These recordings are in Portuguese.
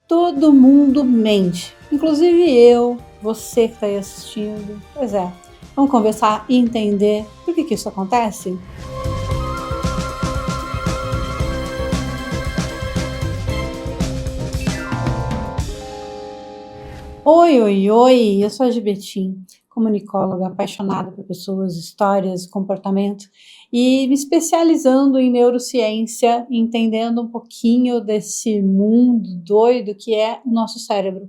Todo mundo mente, inclusive eu, você que está aí assistindo. Pois é, vamos conversar e entender por que isso acontece? Oi, oi, oi, eu sou a Gibetim, comunicóloga apaixonada por pessoas, histórias e comportamento e me especializando em neurociência, entendendo um pouquinho desse mundo doido que é o nosso cérebro.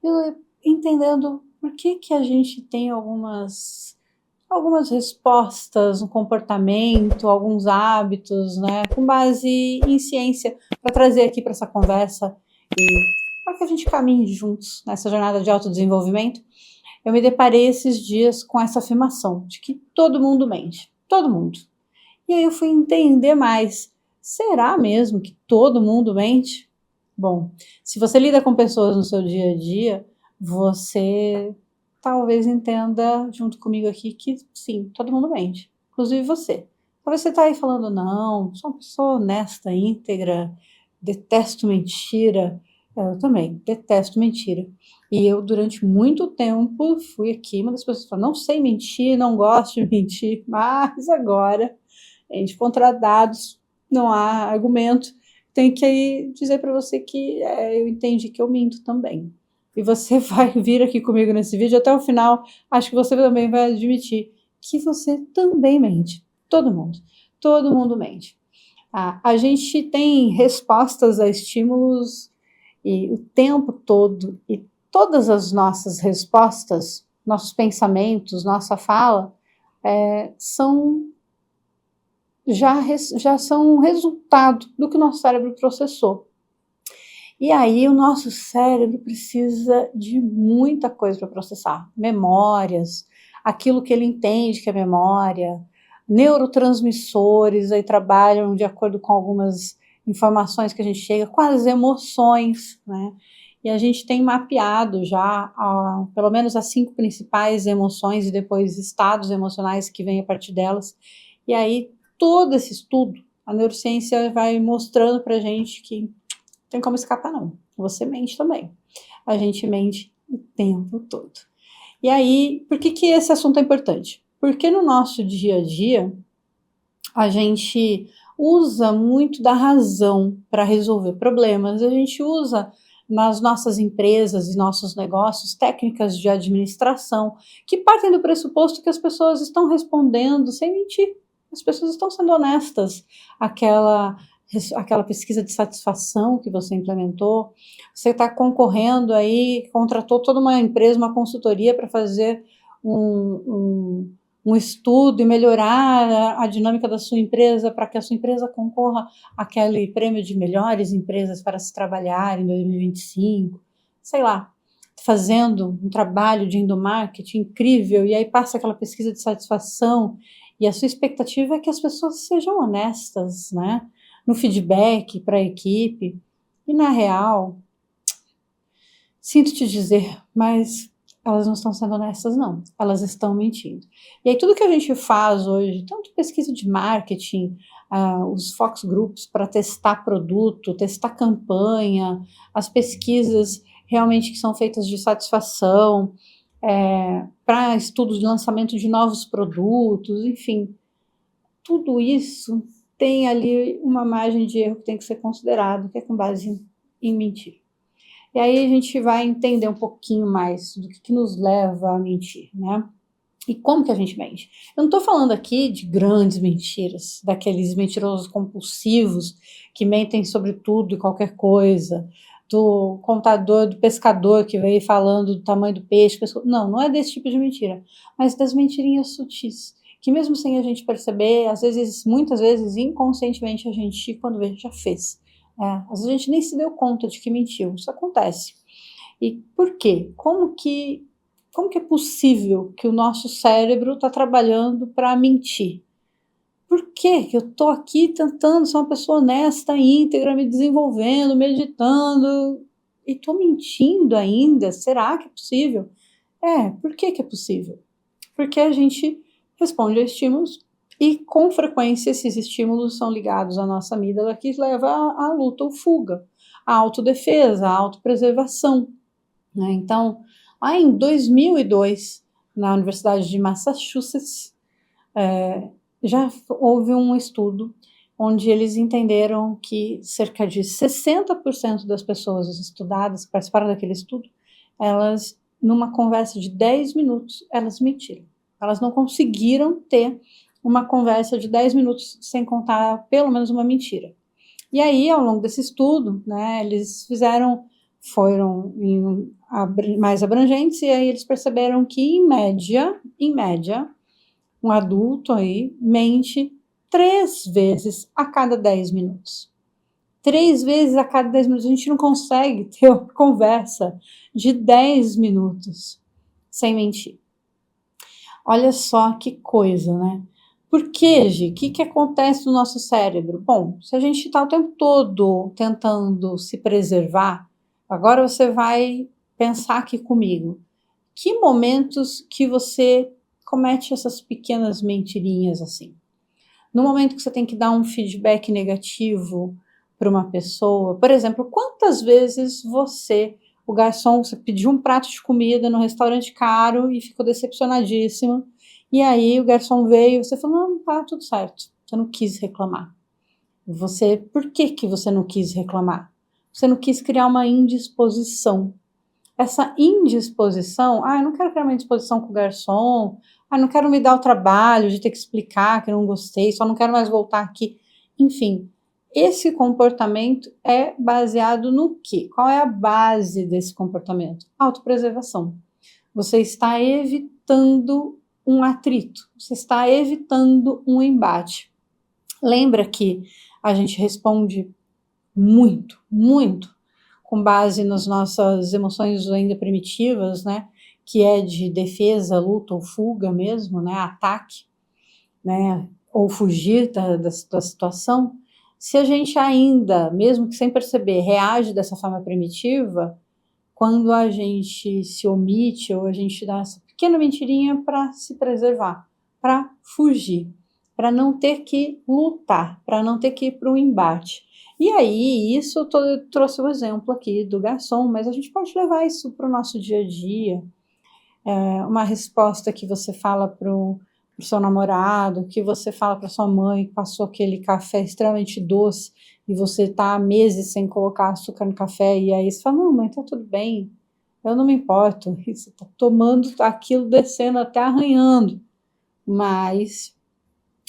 Eu entendendo por que a gente tem algumas respostas, um comportamento, alguns hábitos, né, com base em ciência, para trazer aqui para essa conversa e para que a gente caminhe juntos nessa jornada de autodesenvolvimento. Eu me deparei esses dias com essa afirmação de que todo mundo mente, todo mundo. E aí eu fui entender mais. Será mesmo que todo mundo mente? Bom, se você lida com pessoas no seu dia a dia, você talvez entenda junto comigo aqui que sim, todo mundo mente, inclusive você. Talvez você está aí falando, não, sou uma pessoa honesta, íntegra, detesto mentira. Eu também detesto mentira. E eu, durante muito tempo, fui aqui uma das pessoas que falou, não sei mentir, não gosto de mentir, mas agora, gente, contra dados, não há argumento. Tenho que dizer para você que eu entendi que eu minto também. E você vai vir aqui comigo nesse vídeo até o final. Acho que você também vai admitir que você também mente. Todo mundo mente. A gente tem respostas a estímulos e o tempo todo, e todas as nossas respostas, nossos pensamentos, nossa fala, são já são resultado do que o nosso cérebro processou. E aí o nosso cérebro precisa de muita coisa para processar, memórias, aquilo que ele entende que é memória, neurotransmissores aí trabalham de acordo com algumas informações que a gente chega, com as emoções, né? E a gente tem mapeado já pelo menos as 5 principais emoções e depois estados emocionais que vêm a partir delas. E aí todo esse estudo, a neurociência vai mostrando para a gente que não tem como escapar não, você mente também, a gente mente o tempo todo. E aí, por que esse assunto é importante? Porque no nosso dia a dia, a gente usa muito da razão para resolver problemas, a gente usa nas nossas empresas e nossos negócios técnicas de administração que partem do pressuposto que as pessoas estão respondendo sem mentir, as pessoas estão sendo honestas. Aquela pesquisa de satisfação que você implementou, você está concorrendo aí, contratou toda uma empresa, uma consultoria para fazer um estudo e melhorar a dinâmica da sua empresa para que a sua empresa concorra àquele prêmio de melhores empresas para se trabalhar em 2025, sei lá, fazendo um trabalho de endomarketing incrível, e aí passa aquela pesquisa de satisfação, e a sua expectativa é que as pessoas sejam honestas, né, no feedback para a equipe, e na real, sinto te dizer, mas elas não estão sendo honestas não, elas estão mentindo. E aí tudo que a gente faz hoje, tanto pesquisa de marketing, os focus groups para testar produto, testar campanha, as pesquisas realmente que são feitas de satisfação, para estudos de lançamento de novos produtos, enfim, tudo isso tem ali uma margem de erro que tem que ser considerado, que é com base em mentira. E aí a gente vai entender um pouquinho mais do que nos leva a mentir, né? E como que a gente mente? Eu não estou falando aqui de grandes mentiras, daqueles mentirosos compulsivos que mentem sobre tudo e qualquer coisa, do contador, do pescador que veio falando do tamanho do peixe. Não, não é desse tipo de mentira, mas das mentirinhas sutis, que mesmo sem a gente perceber, às vezes, muitas vezes, inconscientemente, a gente, quando vê, já fez. Às vezes a gente nem se deu conta de que mentiu, isso acontece. E por quê? Como que é possível que o nosso cérebro está trabalhando para mentir? Por que eu estou aqui tentando ser uma pessoa honesta, íntegra, me desenvolvendo, meditando, e estou mentindo ainda? Será que é possível? Por que é possível? Porque a gente responde a estímulos e, com frequência, esses estímulos são ligados à nossa amígdala, que leva à luta ou fuga. a autodefesa, a autopreservação, né? Então, lá em 2002, na Universidade de Massachusetts, já houve um estudo onde eles entenderam que cerca de 60% das pessoas estudadas que participaram daquele estudo, elas, numa conversa de 10 minutos, elas mentiram. Elas não conseguiram ter uma conversa de 10 minutos sem contar pelo menos uma mentira. E aí, ao longo desse estudo, né, eles foram mais abrangentes, e aí eles perceberam que, em média, um adulto aí mente 3 vezes a cada 10 minutos. 3 vezes a cada 10 minutos. A gente não consegue ter uma conversa de 10 minutos sem mentir. Olha só que coisa, né? Por quê, Gi? O que acontece no nosso cérebro? Bom, se a gente está o tempo todo tentando se preservar, agora você vai pensar aqui comigo. Que momentos que você comete essas pequenas mentirinhas assim? No momento que você tem que dar um feedback negativo para uma pessoa, por exemplo, quantas vezes o garçom, você pediu um prato de comida no restaurante caro e ficou decepcionadíssimo, e aí o garçom veio e você falou, não, tá tudo certo, você não quis reclamar. Por que você não quis reclamar? Você não quis criar uma indisposição. Essa indisposição, eu não quero criar uma indisposição com o garçom, não quero me dar o trabalho de ter que explicar que não gostei, só não quero mais voltar aqui. Enfim, esse comportamento é baseado no quê? Qual é a base desse comportamento? Autopreservação. Você está evitando um atrito, você está evitando um embate. Lembra que a gente responde muito, muito com base nas nossas emoções ainda primitivas, né? Que é de defesa, luta ou fuga mesmo, né? Ataque, né? Ou fugir da situação. Se a gente ainda, mesmo que sem perceber, reage dessa forma primitiva, quando a gente se omite ou a gente dá essa pequena mentirinha para se preservar, para fugir, para não ter que lutar, para não ter que ir para o embate. E aí, isso eu trouxe o exemplo aqui do garçom, mas a gente pode levar isso para o nosso dia a dia. Uma resposta que você fala para o seu namorado, que você fala para sua mãe, que passou aquele café extremamente doce e você está há meses sem colocar açúcar no café, e aí você fala, não, mãe, tá tudo bem, eu não me importo, e você está tomando aquilo, descendo até arranhando, mas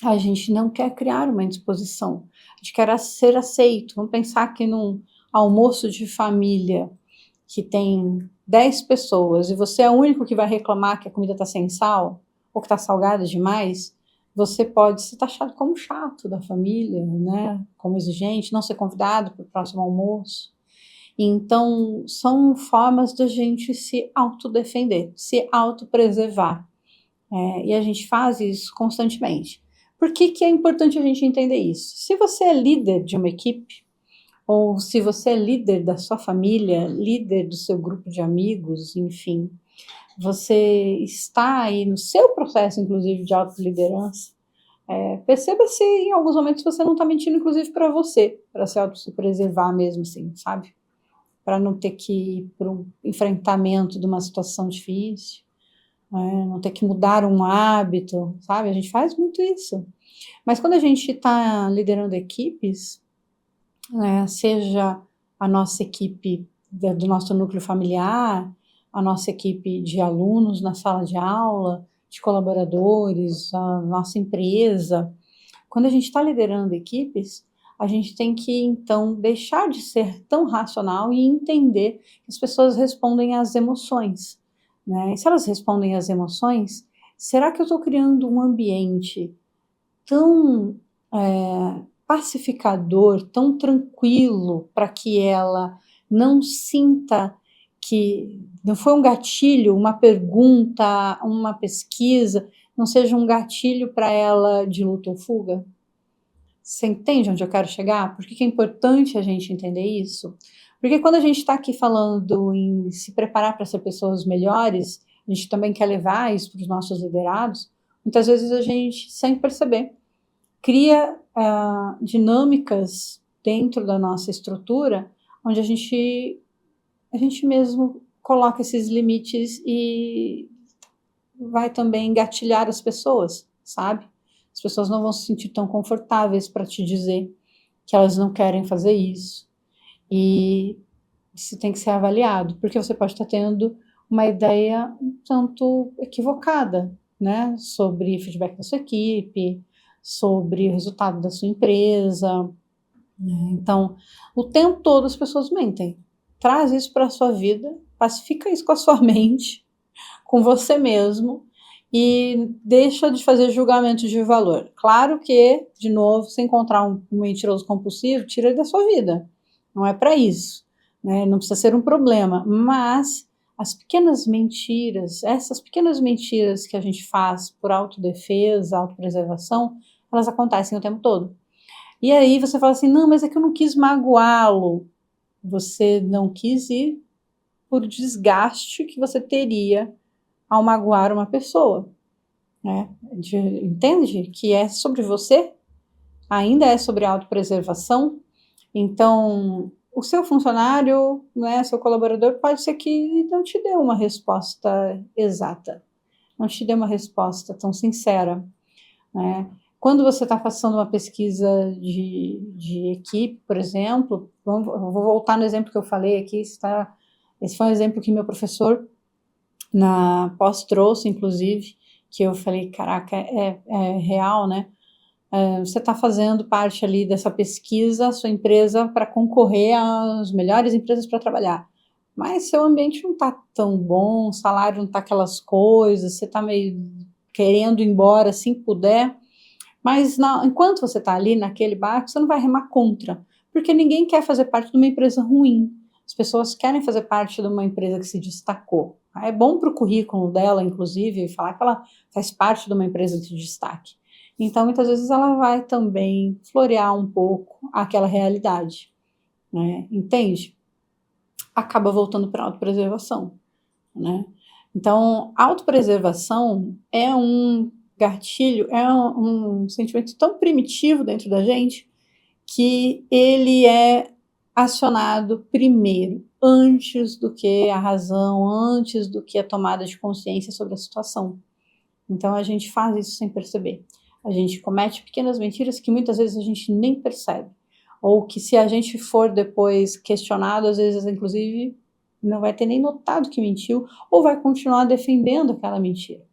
a gente não quer criar uma indisposição, a gente quer ser aceito. Vamos pensar que num almoço de família que tem 10 pessoas e você é o único que vai reclamar que a comida está sem sal ou que está salgada demais, você pode ser taxado como chato da família, né? Como exigente, não ser convidado para o próximo almoço. Então, são formas da gente se autodefender, se autopreservar. E a gente faz isso constantemente. Por que é importante a gente entender isso? Se você é líder de uma equipe, ou se você é líder da sua família, líder do seu grupo de amigos, enfim, você está aí no seu processo, inclusive, de autoliderança, perceba se em alguns momentos você não está mentindo, inclusive, para você, para se preservar mesmo, assim, sabe? Para não ter que ir para um enfrentamento de uma situação difícil, não ter que mudar um hábito, sabe? A gente faz muito isso. Mas quando a gente está liderando equipes, seja a nossa equipe do nosso núcleo familiar, a nossa equipe de alunos na sala de aula, de colaboradores, a nossa empresa, quando a gente está liderando equipes, a gente tem que, então, deixar de ser tão racional e entender que as pessoas respondem às emoções, né? E se elas respondem às emoções, será que eu estou criando um ambiente tão pacificador, tão tranquilo, para que ela não sinta que não foi um gatilho, uma pergunta, uma pesquisa, não seja um gatilho para ela de luta ou fuga? Você entende onde eu quero chegar? Por que é importante a gente entender isso? Porque quando a gente está aqui falando em se preparar para ser pessoas melhores, a gente também quer levar isso para os nossos liderados, muitas vezes a gente, sem perceber, cria dinâmicas dentro da nossa estrutura, onde a gente mesmo coloca esses limites e vai também engatilhar as pessoas, sabe? As pessoas não vão se sentir tão confortáveis para te dizer que elas não querem fazer isso. E isso tem que ser avaliado, porque você pode estar tendo uma ideia um tanto equivocada, né? Sobre feedback da sua equipe, sobre o resultado da sua empresa. Então, o tempo todo as pessoas mentem. Traz isso para a sua vida, pacifica isso com a sua mente, com você mesmo, e deixa de fazer julgamento de valor. Claro que, de novo, se encontrar um mentiroso compulsivo, tira ele da sua vida. Não é para isso, né? Não precisa ser um problema, mas as pequenas mentiras, essas pequenas mentiras que a gente faz por autodefesa, autopreservação, elas acontecem o tempo todo. E aí você fala assim, não, mas é que eu não quis magoá-lo. Você não quis ir por desgaste que você teria ao magoar uma pessoa, né? Entende que é sobre você, ainda é sobre autopreservação. Então, o seu funcionário, né, seu colaborador, pode ser que não te dê uma resposta exata, não te dê uma resposta tão sincera, né? Quando você está passando uma pesquisa de equipe, por exemplo, eu vou voltar no exemplo que eu falei aqui, esse foi um exemplo que meu professor na pós trouxe, inclusive, que eu falei, caraca, é real, né? Você está fazendo parte ali dessa pesquisa, sua empresa, para concorrer às melhores empresas para trabalhar. Mas seu ambiente não está tão bom, o salário não está aquelas coisas, você está meio querendo ir embora assim que puder. Mas enquanto você está ali naquele barco, você não vai remar contra, porque ninguém quer fazer parte de uma empresa ruim. As pessoas querem fazer parte de uma empresa que se destacou. É bom para o currículo dela, inclusive, falar que ela faz parte de uma empresa de destaque. Então, muitas vezes, ela vai também florear um pouco aquela realidade, né? Entende? Acaba voltando para a autopreservação, né? Então, autopreservação é um gatilho, é um sentimento tão primitivo dentro da gente que ele é acionado primeiro, antes do que a razão, antes do que a tomada de consciência sobre a situação. Então, a gente faz isso sem perceber. A gente comete pequenas mentiras que muitas vezes a gente nem percebe. Ou que se a gente for depois questionado, às vezes, inclusive, não vai ter nem notado que mentiu, ou vai continuar defendendo aquela mentira.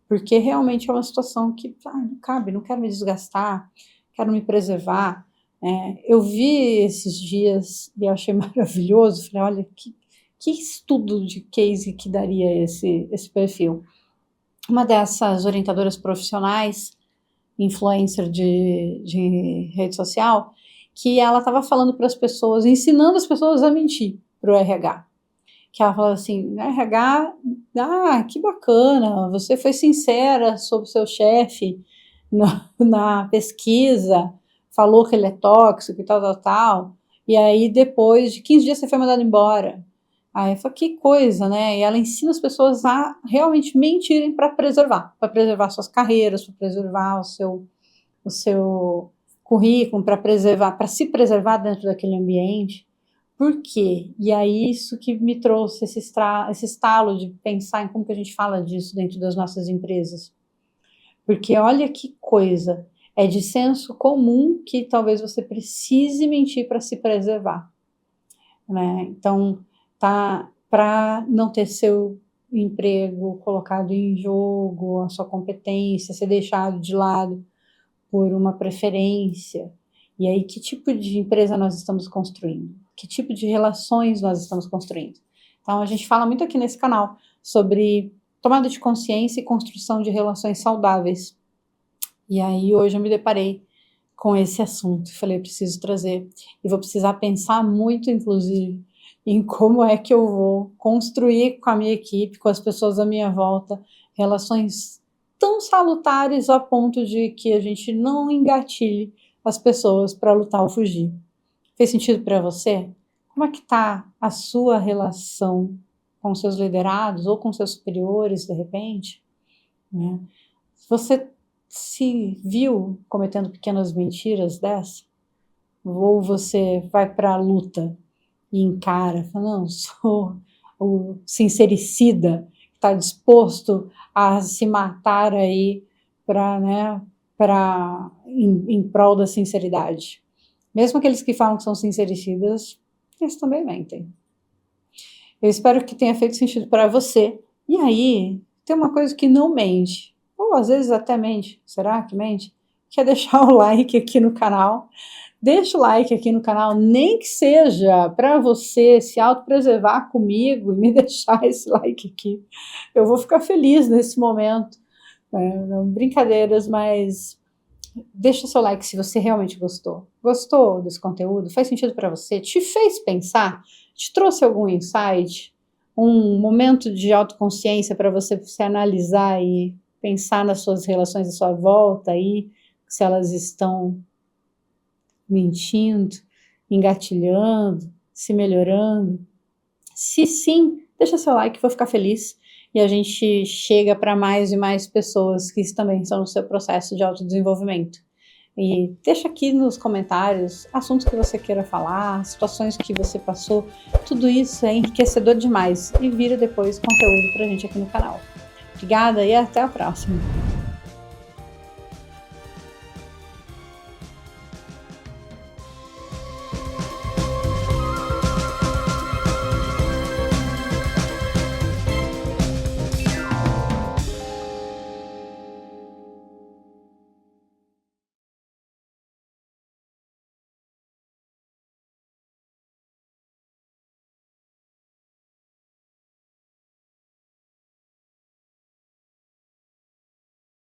Porque realmente é uma situação que não cabe, não quero me desgastar, quero me preservar. Eu vi esses dias e achei maravilhoso, falei, olha, que estudo de case que daria esse perfil. Uma dessas orientadoras profissionais, influencer de rede social, que ela estava falando para as pessoas, ensinando as pessoas a mentir para o RH. Que ela falou assim, RH, que bacana, você foi sincera sobre o seu chefe na pesquisa, falou que ele é tóxico e tal, e aí depois de 15 dias você foi mandado embora. Aí eu falei, que coisa, né? E ela ensina as pessoas a realmente mentirem para preservar suas carreiras, para preservar o seu currículo, para se preservar dentro daquele ambiente. Por quê? E aí isso que me trouxe esse estalo de pensar em como que a gente fala disso dentro das nossas empresas. Porque olha que coisa, é de senso comum que talvez você precise mentir para se preservar, né? Então, para não ter seu emprego colocado em jogo, a sua competência ser deixado de lado por uma preferência. E aí, que tipo de empresa nós estamos construindo? Que tipo de relações nós estamos construindo? Então, a gente fala muito aqui nesse canal sobre tomada de consciência e construção de relações saudáveis. E aí, hoje eu me deparei com esse assunto. Falei, preciso trazer. E vou precisar pensar muito, inclusive, em como é que eu vou construir com a minha equipe, com as pessoas à minha volta, relações tão salutares a ponto de que a gente não engatilhe as pessoas para lutar ou fugir. Fez sentido para você? Como é que está a sua relação com seus liderados ou com seus superiores, de repente? Né? Você se viu cometendo pequenas mentiras dessa? Ou você vai para a luta e encara, fala, não, sou o sincericida, que está disposto a se matar aí para, né, em prol da sinceridade. Mesmo aqueles que falam que são sincericidas, eles também mentem. Eu espero que tenha feito sentido para você. E aí, tem uma coisa que não mente, ou às vezes até mente, será que mente? Que é deixar o like aqui no canal. Deixa o like aqui no canal, nem que seja para você se autopreservar comigo e me deixar esse like aqui. Eu vou ficar feliz nesse momento. Não, brincadeiras, mas deixa seu like se você realmente gostou. Gostou desse conteúdo? Faz sentido para você? Te fez pensar? Te trouxe algum insight? Um momento de autoconsciência para você se analisar e pensar nas suas relações à sua volta aí, se elas estão mentindo, engatilhando, se melhorando? Se sim, deixa seu like, vou ficar feliz. E a gente chega para mais e mais pessoas que também estão no seu processo de autodesenvolvimento. E deixa aqui nos comentários assuntos que você queira falar, situações que você passou. Tudo isso é enriquecedor demais e vira depois conteúdo pra gente aqui no canal. Obrigada e até a próxima!